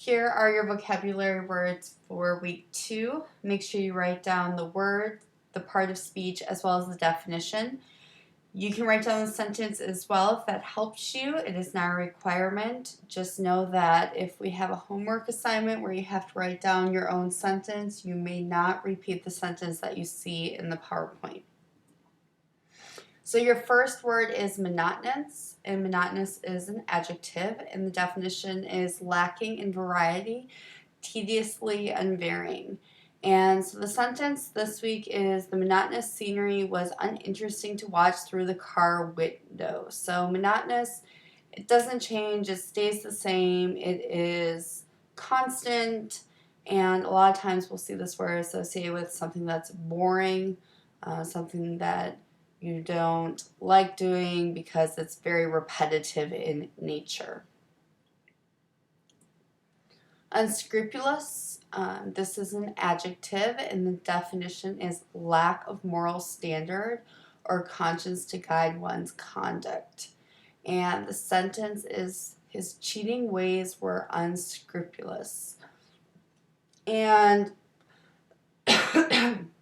Here are your vocabulary words for week 2. Make sure you write down the word, the part of speech, as well as the definition. You can write down the sentence as well if that helps you. It is not a requirement. Just know that if we have a homework assignment where you have to write down your own sentence, you may not repeat the sentence that you see in the PowerPoint. So your first word is monotonous, and monotonous is an adjective, and the definition is lacking in variety, tediously unvarying. And so the sentence this week is, the monotonous scenery was uninteresting to watch through the car window. So monotonous, it doesn't change, it stays the same, it is constant, and a lot of times we'll see this word associated with something that's boring, something that you don't like doing because it's very repetitive in nature. Unscrupulous, this is an adjective, and the definition is lack of moral standard or conscience to guide one's conduct. And the sentence is, his cheating ways were unscrupulous. And,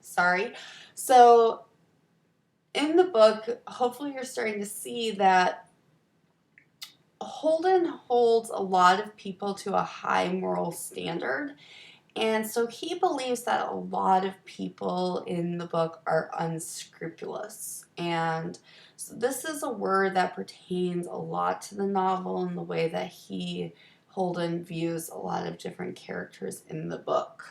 sorry, so in the book, hopefully you're starting to see that Holden holds a lot of people to a high moral standard, and so he believes that a lot of people in the book are unscrupulous. And so this is a word that pertains a lot to the novel and the way that Holden views a lot of different characters in the book.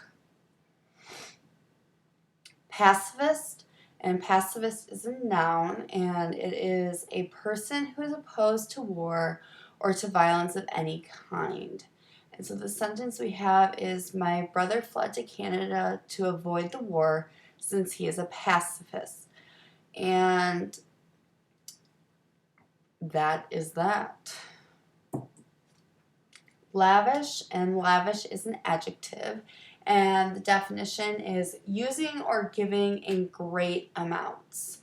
Pacifist. And pacifist is a noun, and it is a person who is opposed to war or to violence of any kind. And so the sentence we have is, my brother fled to Canada to avoid the war since he is a pacifist. And that is that. Lavish, and lavish is an adjective. And the definition is using or giving in great amounts.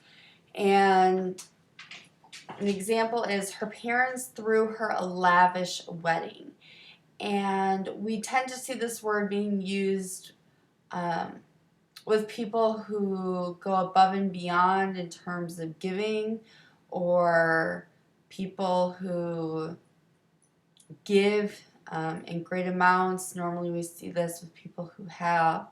And an example is, her parents threw her a lavish wedding. And we tend to see this word being used with people who go above and beyond in terms of giving, or people who give in great amounts. Normally we see this with people who have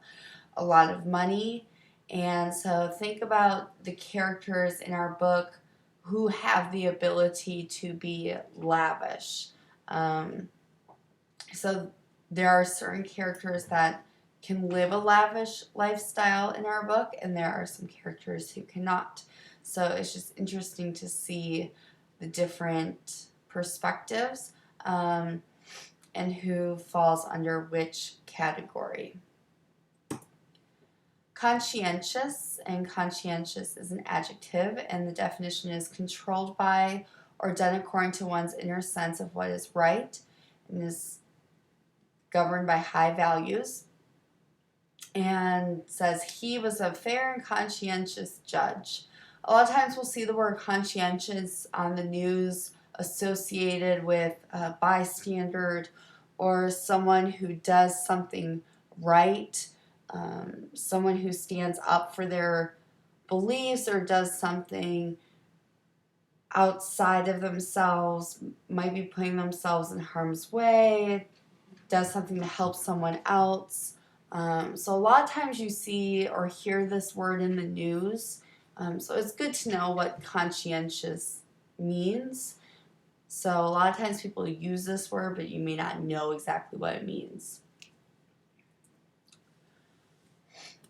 a lot of money. And so think about the characters in our book who have the ability to be lavish. So there are certain characters that can live a lavish lifestyle in our book, and there are some characters who cannot. So it's just interesting to see the different perspectives and who falls under which category. Conscientious, and conscientious is an adjective, and the definition is controlled by or done according to one's inner sense of what is right, and is governed by high values. And says, he was a fair and conscientious judge. A lot of times we'll see the word conscientious on the news associated with a bystander or someone who does something right, someone who stands up for their beliefs or does something outside of themselves, might be putting themselves in harm's way, does something to help someone else. So a lot of times you see or hear this word in the news. So it's good to know what conscientious means. So a lot of times people use this word, but you may not know exactly what it means.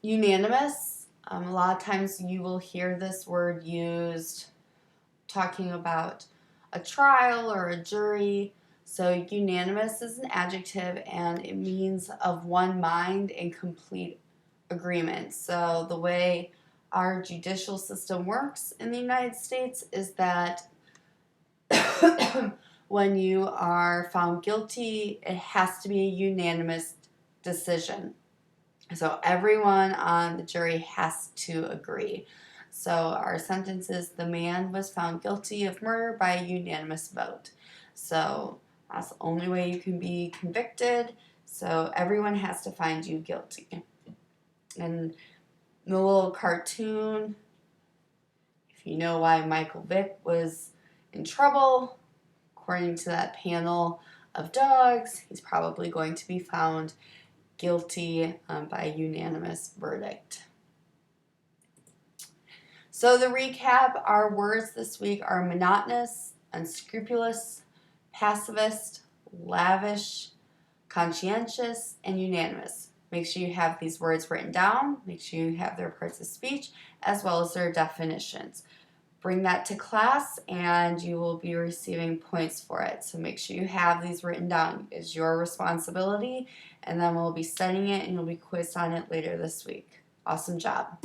Unanimous. A lot of times you will hear this word used talking about a trial or a jury. So unanimous is an adjective, and it means of one mind and complete agreement. So the way our judicial system works in the United States is that when you are found guilty, it has to be a unanimous decision. So everyone on the jury has to agree. So our sentence is, the man was found guilty of murder by a unanimous vote. So that's the only way you can be convicted. So everyone has to find you guilty. And the little cartoon, if you know why Michael Vick was in trouble, according to that panel of dogs, he's probably going to be found guilty by unanimous verdict. So the recap, our words this week are monotonous, unscrupulous, pacifist, lavish, conscientious, and unanimous. Make sure you have these words written down. Make sure you have their parts of speech as well as their definitions. Bring that to class and you will be receiving points for it. So make sure you have these written down. It's your responsibility, and then we'll be studying it and you'll be quizzed on it later this week. Awesome job.